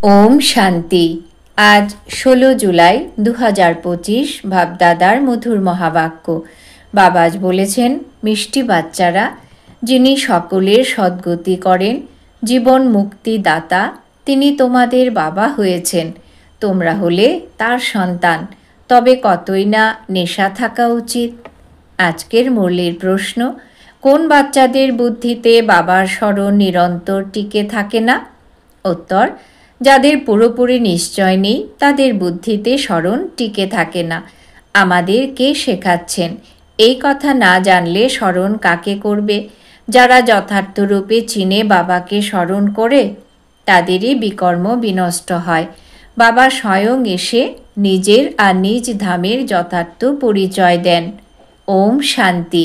ওম শান্তি। আজ 16 জুলাই 2025 ভাবদাদার মধুর মহাবাক্য। বাবাজ বলেছেন, মিষ্টি বাচ্চারা, যিনি সকলের সদ্গতি করেন, জীবন মুক্তি দাতা, তিনি তোমাদের বাবা হয়েছেন। তোমরা হলে তার সন্তান, তবে কতই না নেশা থাকা উচিত। আজকের মুরলির প্রশ্ন, কোন বাচ্চাদের বুদ্ধিতে বাবার স্মরণ নিরন্তর টিকে থাকে না? উত্তর, যাদের পুরোপুরি নিশ্চয় নেই তাদের বুদ্ধিতে স্মরণ টিকে থাকে না। আমাদের কে শেখাচ্ছেন? এই কথা না জানলে স্মরণ কাকে করবে? যারা যথার্থরূপে চিনে বাবাকে স্মরণ করে, তাদেরই বিকর্ম বিনষ্ট হয়। বাবা স্বয়ং এসে নিজের আর নিজ ধামের যথার্থ পরিচয় দেন। ওম শান্তি।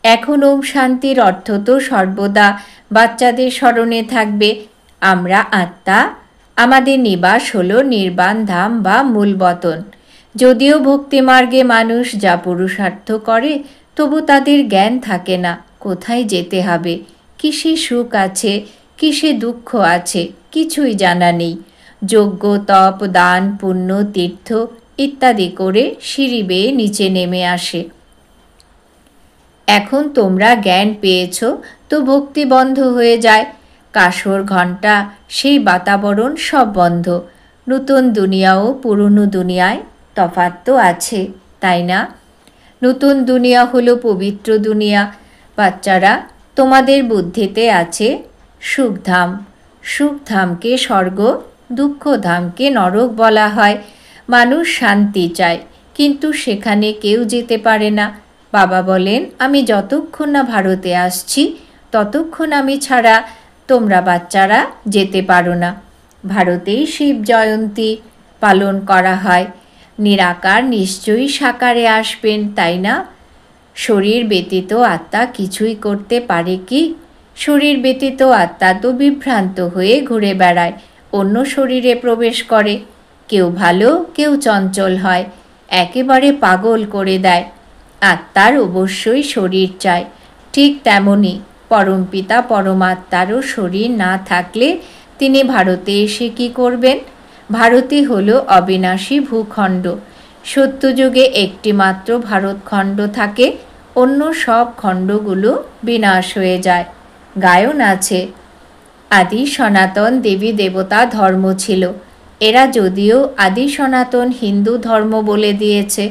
এখন ওম শান্তির অর্থ তো সর্বদা বাচ্চাদের স্মরণে থাকবে। আমরা আত্মা, আমাদের নিবাস হলো নির্বাণ ধাম বা মূলবতন। যদিও ভক্তিমার্গে মানুষ যা পুরুষার্থ করে, তবু তাদের জ্ঞান থাকে না কোথায় যেতে হবে, কিসে সুখ আছে, কিসে দুঃখ আছে, কিছুই জানা নেই। যজ্ঞ, তপ, দান, পুণ্য, তীর্থ ইত্যাদি করে সিঁড়ি বেয়ে নিচে নেমে আসে। এখন তোমরা জ্ঞান পেয়েছ, তো ভক্তি বন্ধ হয়ে যায়। কাসর ঘণ্টা, সেই বাতাবরণ সব বন্ধ। নতুন দুনিয়া ও পুরনো দুনিয়ায় তফাৎ তো আছে, তাই না? নতুন দুনিয়া হলো পবিত্র দুনিয়া। বাচ্চারা, তোমাদের বুদ্ধিতে আছে সুখধাম। সুখধামকে স্বর্গ, দুঃখধামকে নরক বলা হয়। মানুষ শান্তি চায়, কিন্তু সেখানে কেউ যেতে পারে না। বাবা বলেন, আমি যতক্ষণ না ভারতে আসছি, ততক্ষণ আমি ছাড়া তোমরা বাচ্চারা যেতে পারো না। ভারতেই শিব জয়ন্তী পালন করা হয়। নিরাকার নিশ্চয়ই সাকারে আসবেন, তাই না? শরীর ব্যতীত আত্মা কিছুই করতে পারে কি? শরীর ব্যতীত আত্মা তো বিভ্রান্ত হয়ে ঘুরে বেড়ায়, অন্য শরীরে প্রবেশ করে। কেউ ভালো, কেউ চঞ্চল হয়, একেবারে পাগল করে দেয়। আত্মার অবশ্যই শরীর চাই। ঠিক তেমনি পরমপিতা পরমাত্মারও শরীর না থাকলে তিনি ভারতে এসে কি করবেন? ভারতই হলো অবিনাশী ভূখণ্ড। সত্যযুগে একটি মাত্র ভারতখণ্ড থাকে, অন্য সব খণ্ডগুলো বিনাশ হয়ে যায়। গায়ন আছে, আদি সনাতন দেবী দেবতা ধর্ম ছিল। এরা যদিও আদি সনাতন হিন্দু ধর্ম বলে দিয়েছে,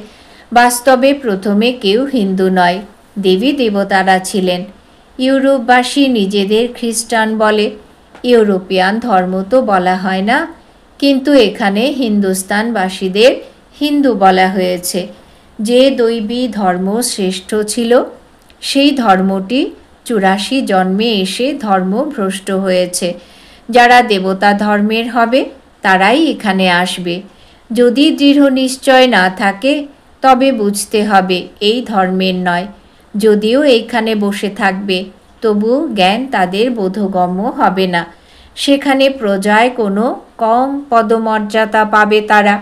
বাস্তবে প্রথমে কেউ হিন্দু নয়, দেবী দেবতারা ছিলেন। ইউরোপবাসী নিজেদের খ্রিস্টান বলে, ইউরোপিয়ান ধর্ম তো বলা হয় না, কিন্তু এখানে হিন্দুস্তানবাসীদের হিন্দু বলা হয়েছে। যে দৈবী ধর্ম শ্রেষ্ঠ ছিল, সেই ধর্মটি 84 জন্মে এসে ধর্মভ্রষ্ট হয়েছে। যারা দেবতা ধর্মের হবে, তারাই এখানে আসবে। যদি দৃঢ় নিশ্চয় না থাকে, তবে বুঝতে হবে এই ধর্মের নয়। যদিও এইখানে বসে থাকবে, তবু জ্ঞান তাদের বোধগম্য হবে না। সেখানে প্রজায় কোনো কম পদমর্যাদা পাবে তারা।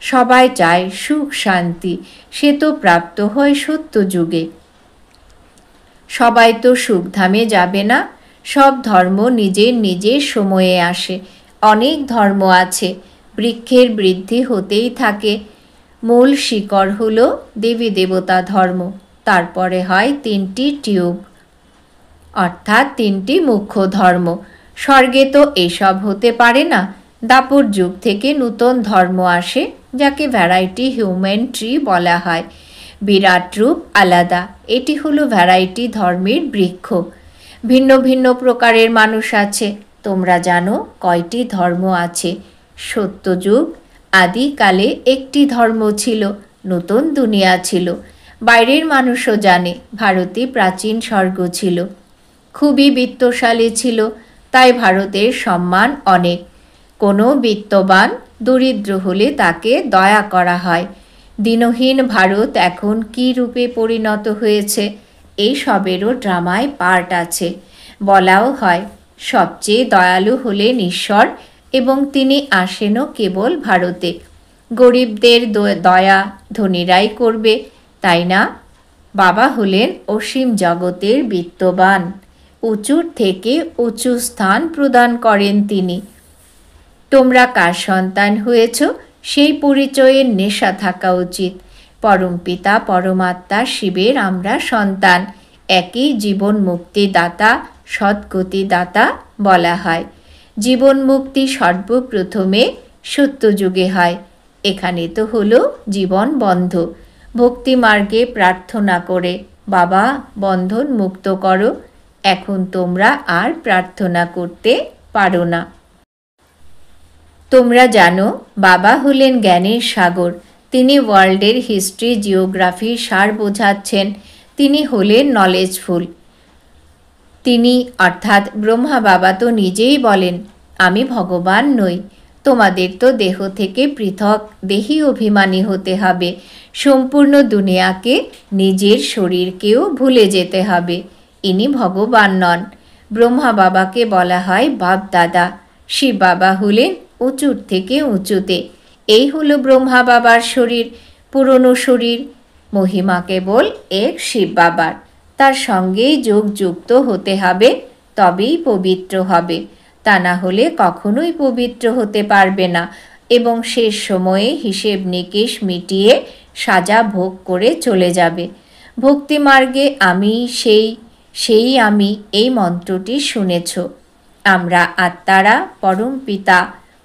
সবাই চায় সুখ শান্তি, সে তো প্রাপ্ত হয় সত্য যুগে। সবাই তো সুখধামে যাবে না। সব ধর্ম নিজের নিজের সময়ে আসে। অনেক ধর্ম আছে, বৃক্ষের বৃদ্ধি হতেই থাকে। মূল শিকড় হলো দেবী দেবতা ধর্ম, তারপরে হয় 3টি টিউব, অর্থাৎ 3টি মুখ্য ধর্ম। স্বর্গে তো এসব হতে পারে না। দাপর যুগ থেকে নূতন ধর্ম আসে, যাকে ভ্যারাইটি হিউম্যান ট্রি বলা হয়। বিরাট রূপ আলাদা, এটি হলো ভ্যারাইটি ধর্মের বৃক্ষ। ভিন্ন ভিন্ন প্রকারের মানুষ আছে। তোমরা জানো কয়টি ধর্ম আছে? সত্যযুগ আদিকালে একটি ধর্ম ছিল, নতুন দুনিয়া ছিল। বাইরের মানুষও জানে ভারতে প্রাচীন স্বর্গ ছিল, খুবই বিত্তশালী ছিল, তাই ভারতের সম্মান অনেক। কোনো বিত্তবান দরিদ্র হলে তাকে দয়া করা হয়। দিনহীন ভারত এখন কী রূপে পরিণত হয়েছে, এই সবেরও ড্রামায় পার্ট আছে। বলাও হয়, সবচেয়ে দয়ালু হলেন ঈশ্বর, এবং তিনি আসেনও কেবল ভারতে। গরিবদের দয়া ধনীরাই করবে, তাই না? বাবা হলেন অসীম জগতের বিত্তবান, উঁচুর থেকে উঁচু স্থান প্রদান করেন তিনি। তোমরা কার সন্তান হয়েছ সেই পরিচয়ের নেশা থাকা উচিত। পরমপিতা পরমাত্মা শিবের আমরা সন্তান, একই জীবন মুক্তিদাতা সদ্গতিদাতা বলা হয়। জীবন মুক্তি সর্বপ্রথমে সত্যযুগে হয়। এখানে তো হলো জীবন বন্ধ। ভক্তি মার্গে প্রার্থনা করে বাবা বন্ধন মুক্ত করো। এখন তোমরা আর প্রার্থনা করতে পারো না। তোমরা জানো বাবা হলেন জ্ঞানের সাগর। তিনি ওয়ার্ল্ডের হিস্ট্রি জিওগ্রাফির সার বোঝাচ্ছেন। তিনি হলেন নলেজফুল। তিনি অর্থাৎ ব্রহ্মা বাবা তো নিজেই বলেন, আমি ভগবান নই। তোমাদের তো দেহ থেকে পৃথক দেহি অভিমানী হতে হবে। সম্পূর্ণ দুনিয়াকে, নিজের শরীরকেও ভুলে যেতে হবে। ইনি ভগবান নন। ব্রহ্মা বাবাকে বলা হয় বাপ দাদা। শিব বাবা হলেন উঁচুর থেকে উঁচুতে। এই হলো ব্রহ্মা বাবার শরীর, পুরনো শরীর। মহিমা কেবল এক শিব বাবার। তার সঙ্গেই যোগযুক্ত হতে হবে, তবেই পবিত্র হবে। তা না হলে কখনোই পবিত্র হতে পারবে না এবং শেষ সময়ে হিসেব নিকেশ মিটিয়ে সাজা ভোগ করে চলে যাবে। ভক্তিমার্গে আমি সেই আমি এই মন্ত্রটি শুনেছ। আমরা আত্মারা পরম পিতা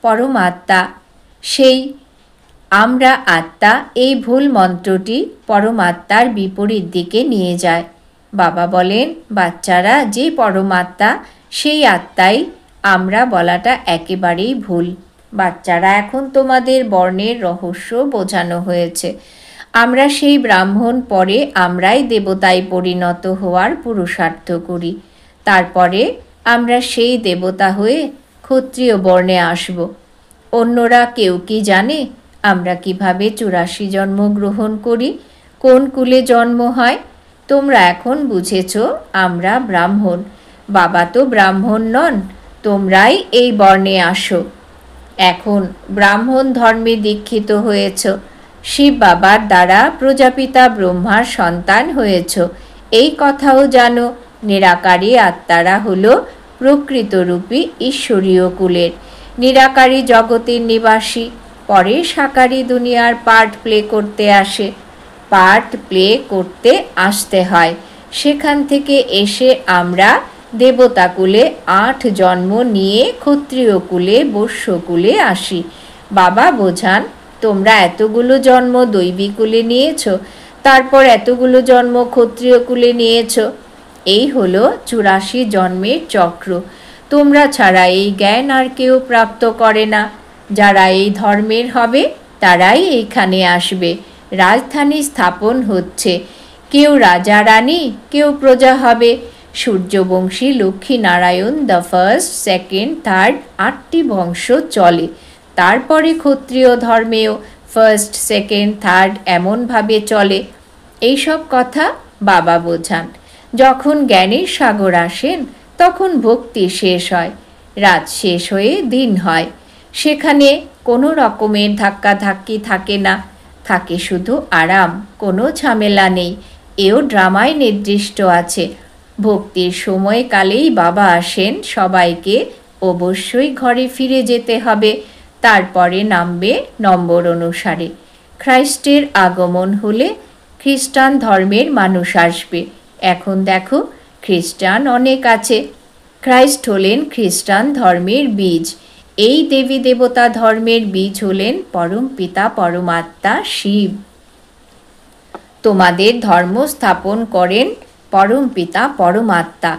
পরমাত্মা, সেই আমরা আত্মা, এই ভুল মন্ত্রটি পরমাত্মার বিপরীত দিকে নিয়ে যায়। বাবা বলেন, বাচ্চারা যে পরমাত্মা সেই আত্মাই আমরা বলাটা একেবারেই ভুল। বাচ্চারা, এখন তোমাদের বর্ণের রহস্য বোঝানো হয়েছে। আমরা সেই ব্রাহ্মণ, পরে আমরাই দেবতায় পরিণত হওয়ার পুরুষার্থ করি। তারপরে আমরা সেই দেবতা হয়ে ক্ষত্রিয় বর্ণে আসব। অন্যরা কেউ কি জানে আমরা কিভাবে 84 জন্ম গ্রহণ করি, কোন কুলে জন্ম হয়? তোমরা এখন বুঝেছ আমরা ব্রাহ্মণ। বাবা তো ব্রাহ্মণ নন। তোমরাই এই বর্ণে আসো। এখন ব্রাহ্মণ ধর্মে দীক্ষিত হয়েছ। শিব বাবার দ্বারা প্রজাপিতা ব্রহ্মার সন্তান হয়েছ, এই কথাও জানো। নিরাকারী আত্মারা হলো প্রকৃতরূপী ঈশ্বরীয় কুলের। নিরাকারী জগতের নিবাসী, পরে সাকারী দুনিয়ার পার্ট প্লে করতে আসে। পার্ট প্লে করতে আসতে হয়। সেখান থেকে এসে আমরা দেবতাকুলে 8 জন্ম নিয়ে ক্ষত্রিয় কুলে বৈশ্যকুলে আসি। বাবা বোঝান, তোমরা এতগুলো জন্ম দৈবীকুলে নিয়েছ, তারপর এতগুলো জন্ম ক্ষত্রিয় কুলে নিয়েছ। এই হলো 84 জন্মের চক্র। তোমরা ছাড়া এই জ্ঞান আর কেউ প্রাপ্ত করে না। যারা এই ধর্মের হবে তারাই এইখানে আসবে। রাজধানী স্থাপন হচ্ছে। কেউ রাজা রানী, কেউ প্রজা হবে। Suryavanshi Lakshminarayan the first, second, third 8টি বংশ চলে। তারপরে ক্ষত্রিয় ধর্মেও ফার্স্ট, সেকেন্ড, থার্ড এমনভাবে চলে। এইসব কথা বাবা বোঝান। যখন জ্ঞানের সাগর আসেন তখন ভক্তি শেষ হয়, রাত শেষ হয়ে দিন হয়। সেখানে কোনো রকমের ধাক্কাধাক্কি থাকে না, থাকে শুধু আরাম, কোনো ঝামেলা নেই। এও ড্রামায় নির্দিষ্ট আছে। ভক্তির সময়কালেই বাবা আসেন। সবাইকে অবশ্যই ঘরে ফিরে যেতে হবে। তারপরে নামবে নম্বর অনুসারে। খ্রাইস্টের আগমন হলে খ্রিস্টান ধর্মের মানুষ আসবে। এখন দেখো, খ্রিস্টান অনেক আছে। খ্রাইস্ট হলেন খ্রিস্টান ধর্মের বীজ। এই দেবী দেবতা ধর্মের বীজ হলেন পরম পিতা পরমাত্মা শিব। তোমাদের ধর্ম স্থাপন করেন পরম পিতা পরমাত্মা।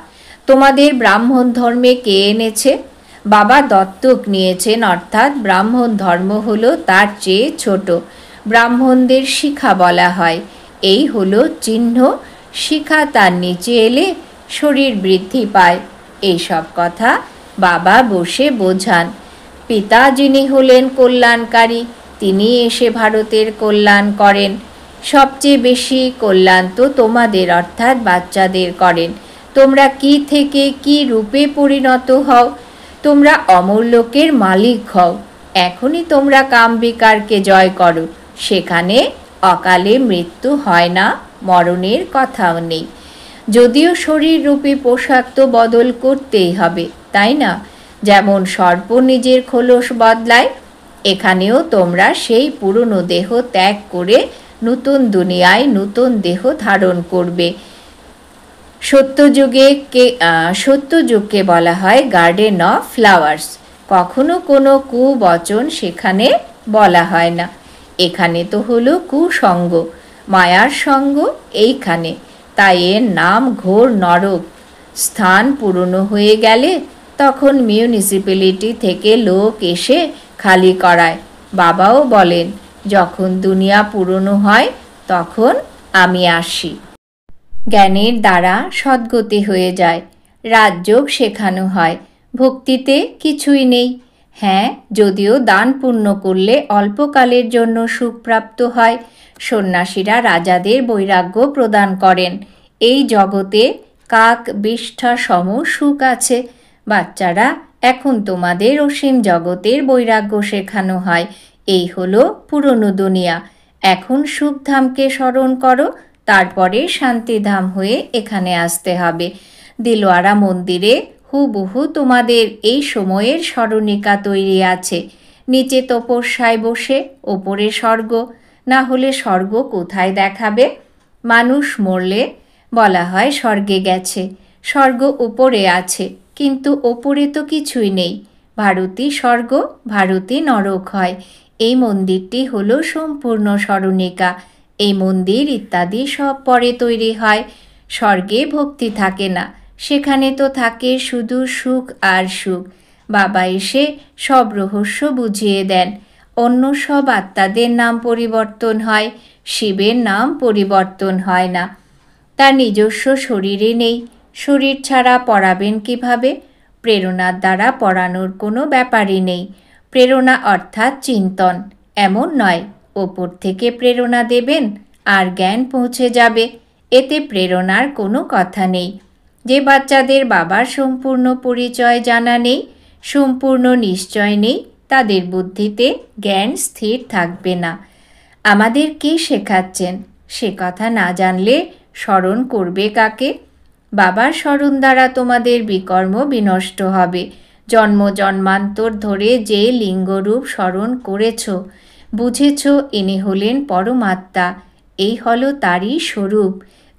তোমাদের ব্রাহ্মণ ধর্মে কে এনেছে? বাবা দত্তক নিয়েছেন, অর্থাৎ ব্রাহ্মণ ধর্ম হলো তার চেয়ে ছোট। ব্রাহ্মণদের শিখা বলা হয়। এই হলো চিহ্ন। শিখা তার নিচে এলে শরীর বৃদ্ধি পায়। এইসব কথা বাবা বসে বোঝান। পিতা যিনি হলেন কল্যাণকারী, তিনি এসে ভারতের কল্যাণ করেন। সবচেয়ে বেশি কল্যাণ তো তোমাদের অর্থাৎ বাচ্চাদের করেন। তোমরা কি থেকে কি রূপে পরিণত হও? তোমরা অমরলোকের মালিক হও। এখনই তোমরা কাম বিকারকে জয় করো। সেখানে অকালে মৃত্যু হয় না, মরণের কথাও নেই। যদিও শরীররূপী পোশাক তো বদল করতেই হবে, তাই না? যেমন সর্প নিজের খোলস বদলায়, এখানেও তোমরা সেই পুরনো দেহ ত্যাগ করে নতুন দুনিয়ায় নতুন দেহ ধারণ করবে। সত্যযুগকে বলা হয় গার্ডেন অফ ফ্লাওয়ার্স। কখনো কোনো কুবচন সেখানে বলা হয় না। এখানে তো হলো কুসঙ্গ, মায়ার সঙ্গ এইখানে, তাই এর নাম ঘোর নরক। স্থান পুরনো হয়ে গেলে তখন মিউনিসিপ্যালিটি থেকে লোক এসে খালি করায়। বাবাও বলেন, যখন দুনিয়া পুরনো হয় তখন আমি আসি। জ্ঞানের দ্বারা সদ্গতি হয়ে যায়, রাজযোগ শেখানো হয়, ভক্তিতে কিছুই নেই। হ্যাঁ, যদিও দান পুণ্য করলে অল্পকালের জন্য সুখ প্রাপ্ত হয়। সন্ন্যাসীরা রাজাদের বৈরাগ্য প্রদান করেন। এই জগতে কাক বিষ্ঠা সম সুখ আছে। বাচ্চারা, এখন তোমাদের অসীম জগতের বৈরাগ্য শেখানো হয়। এই হলো পুরনো দুনিয়া। এখন সুখধামকে স্মরণ করো, তারপরে শান্তিধাম হয়ে এখানে আসতে হবে। দিলওয়ারা মন্দিরে হুবহু তোমাদের এই সময়ের স্মরণিকা তৈরি আছে। নিচে তপস্যায় বসে, ওপরে স্বর্গ। না হলে স্বর্গ কোথায় দেখাবে? মানুষ মরলে বলা হয় স্বর্গে গেছে। স্বর্গ উপরে আছে, কিন্তু ওপরে তো কিছুই নেই। ভারতী স্বর্গ, ভারতী নরক হয়। এই মন্দিরটি হলো সম্পূর্ণ স্মরণিকা। এই মন্দির ইত্যাদি সব পরে তৈরি হয়। স্বর্গে ভক্তি থাকে না, সেখানে তো থাকে শুধু সুখ আর সুখ। বাবা এসে সব রহস্য বুঝিয়ে দেন। অন্য সব আত্মাদের নাম পরিবর্তন হয়, শিবের নাম পরিবর্তন হয় না। তার নিজস্ব শরীরে নেই। শরীর ছাড়া পড়াবেন কিভাবে? প্রেরণার দ্বারা পড়ানোর কোনো ব্যাপারই নেই। প্রেরণা অর্থাৎ চিন্তন, এমন নয় ওপর থেকে প্রেরণা দেবেন আর জ্ঞান পৌঁছে যাবে। এতে প্রেরণার কোনো কথা নেই। যে বাচ্চাদের বাবার সম্পূর্ণ পরিচয় জানা নেই, সম্পূর্ণ নিশ্চয় নেই, তাদের বুদ্ধিতে জ্ঞান স্থির থাকবে না। আমাদের কে শেখাচ্ছেন সে কথা না জানলে স্মরণ করবে কাকে? বাবার স্মরণ দ্বারা তোমাদের বিকর্ম বিনষ্ট হবে। জন্ম জন্মান্তর ধরে যে লিঙ্গরূপ স্মরণ করেছ, বুঝেছ ইনি হলেন পরমাত্মা, এই হলো তারই স্বরূপ।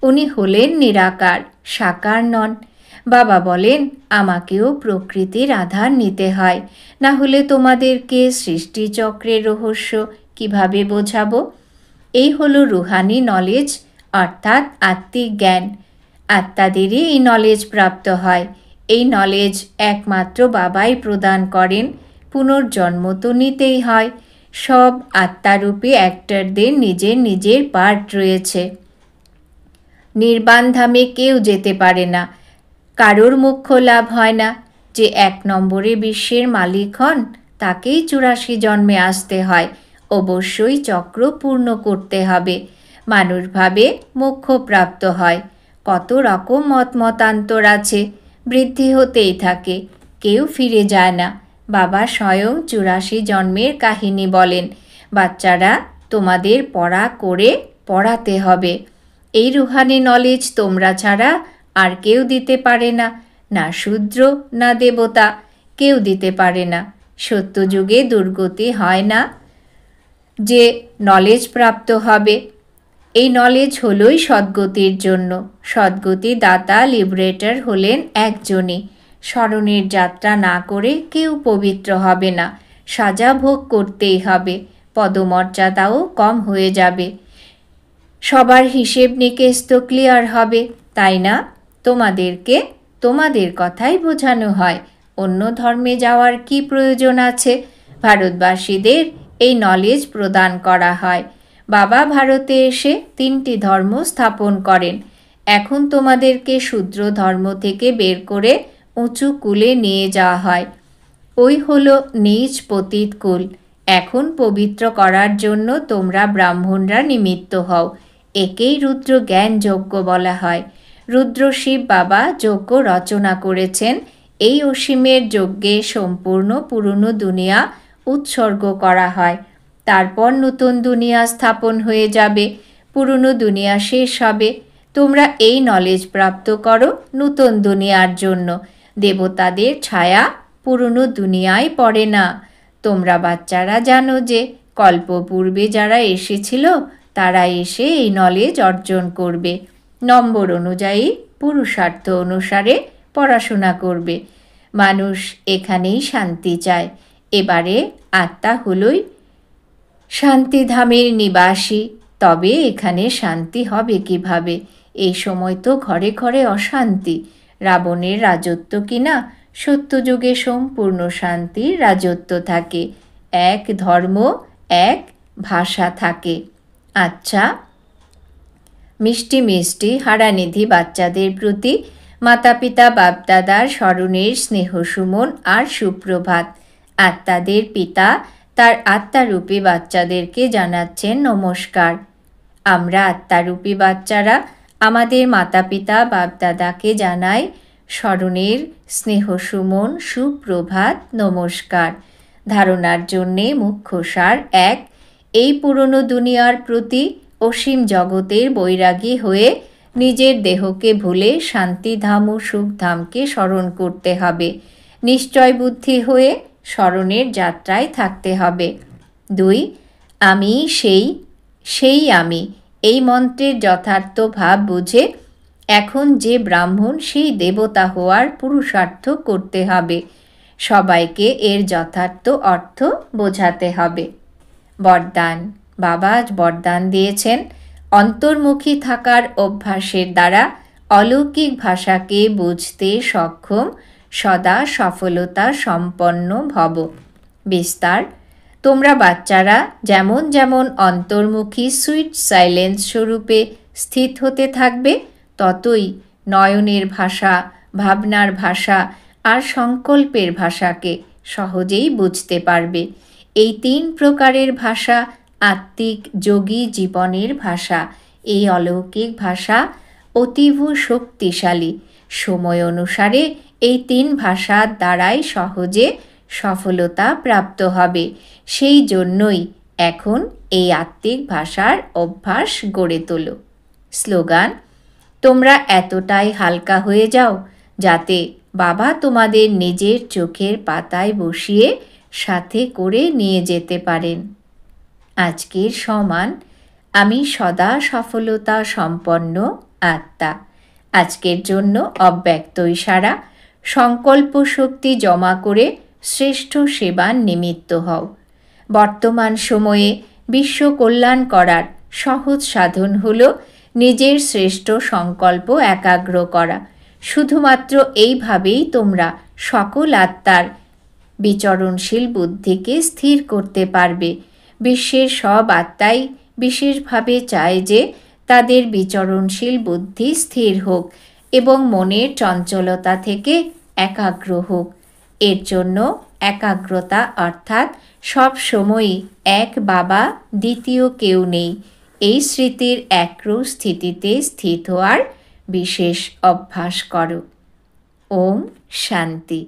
উনি হলেন নিরাকার, সাকার নন। বাবা বলেন, আমাকেও প্রকৃতির আধার নিতে হয়, না হলে তোমাদেরকে সৃষ্টিচক্রের রহস্য কিভাবে বোঝাবো? এই হলো রুহানি নলেজ, অর্থাৎ আত্মিক জ্ঞান। আত্মাদেরই এই নলেজ প্রাপ্ত হয়। এই নলেজ একমাত্র বাবাই প্রদান করেন। পুনর্জন্ম তো নিতেই হয়। সব আত্মারূপী অ্যাক্টরদের নিজের নিজের পার্ট রয়েছে। নির্বাণধামে কেউ যেতে পারে না, কারোর মোক্ষ লাভ হয় না। যে 1 নম্বরে বিশ্বের মালিক হন, তাকেই 84 জন্মে আসতে হয়। অবশ্যই চক্র পূর্ণ করতে হবে। মানুষ ভাবে মোক্ষ প্রাপ্ত হয়। কত রকম মতান্তর আছে, বৃদ্ধি হতেই থাকে, কেউ ফিরে যায় না। বাবা স্বয়ং 84 জন্মের কাহিনী বলেন। বাচ্চারা, তোমাদের পড়া করে পড়াতে হবে। এই রুহানি নলেজ তোমরা ছাড়া আর কেউ দিতে পারে না, না শূদ্র না দেবতা, কেউ দিতে পারে না। সত্যযুগে দুর্গতি হয় না, যে নলেজ প্রাপ্ত হবে। এই নলেজ হলোই সদ্গতির জন্য। সদ্গতি দাতা লিবারেটর হলেন একজনই। স্মরণের যাত্রা না করে কেউ পবিত্র হবে না। সাজা ভোগ করতেই হবে, পদমর্যাদাও কম হয়ে যাবে। সবার হিসেব নিকেশ তো ক্লিয়ার হবে, তাই না? তোমাদেরকে তোমাদের কথাই বোঝানো হয়। অন্য ধর্মে যাওয়ার কি প্রয়োজন আছে? ভারতবাসীদের এই নলেজ প্রদান করা হয়। বাবা ভারতে এসে 3টি ধর্ম স্থাপন করেন। এখন তোমাদেরকে শূদ্র ধর্ম থেকে বের করে উঁচু কুলে নিয়ে যাওয়া হয়। ওই হলো নীচ পতিত কুল। এখন পবিত্র করার জন্য তোমরা ব্রাহ্মণরা নিমিত্ত হও। একেই রুদ্র জ্ঞান যজ্ঞ বলা হয়। রুদ্র শিব বাবা যজ্ঞ রচনা করেছেন। এই অসীমের যজ্ঞে সম্পূর্ণ পুরনো দুনিয়া উৎসর্গ করা হয়। তারপর নতুন দুনিয়া স্থাপন হয়ে যাবে, পুরনো দুনিয়া শেষ হবে। তোমরা এই নলেজ প্রাপ্ত করো নতুন দুনিয়ার জন্য। দেবতাদের ছায়া পুরনো দুনিয়ায় পড়ে না। তোমরা বাচ্চারা জানো যে কল্পপূর্বে যারা এসেছিল তারা এসে এই নলেজ অর্জন করবে, নম্বর অনুযায়ী পুরুষার্থ অনুসারে পড়াশোনা করবে। মানুষ এখানেই শান্তি চায়। এবারে আত্মা হলই শান্তিধামের নিবাসী। তবে এখানে শান্তি হবে কিভাবে? এই সময় তো ঘরে ঘরে অশান্তি। রাবণের রাজত্ব কিনা, সত্যযুগে সম্পূর্ণ শান্তির রাজত্ব থাকে। এক ধর্ম, এক ভাষা থাকে। আচ্ছা, মিষ্টি মিষ্টি হারানিধি বাচ্চাদের প্রতি মাতা পিতা বাপদাদার স্মরণের স্নেহ সুমন আর সুপ্রভাত। আত্মাদের পিতা তার আত্মারূপী বাচ্চাদেরকে জানাচ্ছেন নমস্কার। আমরা আত্মারূপী বাচ্চারা আমাদের মাতা পিতা বাপদাদাকে জানাই স্মরণের স্নেহ সুমন সুপ্রভাত নমস্কার। ধারণার জন্যে মুখ্য সার এক, এই পুরনো দুনিয়ার প্রতি অসীম জগতের বৈরাগী হয়ে নিজের দেহকে ভুলে শান্তিধাম ও সুখধামকে স্মরণ করতে হবে। নিশ্চয় বুদ্ধি হয়ে স্মরণের যাত্রায় থাকতে হবে। 2, আমি সেই আমি এই মন্ত্রের যথার্থ ভাব বুঝে এখন যে ব্রাহ্মণ সেই দেবতা হওয়ার পুরুষার্থ করতে হবে। সবাইকে এর যথার্থ অর্থ বোঝাতে হবে। বরদান। বাবা আজ বরদান দিয়েছেন, অন্তর্মুখী থাকার অভ্যাসের দ্বারা অলৌকিক ভাষাকে বুঝতে সক্ষম সদা সফলতা সম্পন্ন ভব। বিস্তার। তোমরা বাচ্চারা যেমন যেমন অন্তর্মুখী সুইট সাইলেন্স স্বরূপে স্থিত হতে থাকবে, ততই নয়নের ভাষা, ভাবনার ভাষা আর সংকল্পের ভাষাকে সহজেই বুঝতে পারবে। এই 3 প্রকারের ভাষা আত্মিক যোগী জীবনের ভাষা। এই অলৌকিক ভাষা অতীব শক্তিশালী। সময় অনুসারে এই 3 ভাষার দ্বারাই সহজে সফলতা প্রাপ্ত হবে। সেই জন্যই এখন এই আত্মিক ভাষার অভ্যাস গড়ে তোলো। স্লোগান। তোমরা এতটাই হালকা হয়ে যাও যাতে বাবা তোমাদের নিজের চোখের পাতায় বসিয়ে সাথে করে নিয়ে যেতে পারেন। আজকের সমান আমি সদা সফলতা সম্পন্ন আত্মা। আজকের জন্য অব্যক্ত ইশারা। সংকল্প শক্তি জমা করে শ্রেষ্ঠ সেবার নিমিত্ত হও। বর্তমান সময়ে বিশ্ব কল্যাণ করার সহজ সাধন হল নিজের শ্রেষ্ঠ সংকল্প একাগ্র করা। শুধুমাত্র এইভাবেই তোমরা সকল আত্মার বিচরণশীল বুদ্ধিকে স্থির করতে পারবে। বিশ্বের সব আত্মাই বিশেষভাবে চায় যে তাদের বিচরণশীল বুদ্ধি স্থির হোক এবং মনের চঞ্চলতা থেকে একাগ্র হোক। এর জন্য একাগ্রতা অর্থাৎ সব সময়ই এক বাবা, দ্বিতীয় কেউ নেই, এই স্মৃতির একরূপ স্থিতিতে স্থিত হওয়ার বিশেষ অভ্যাস করো। ওম শান্তি।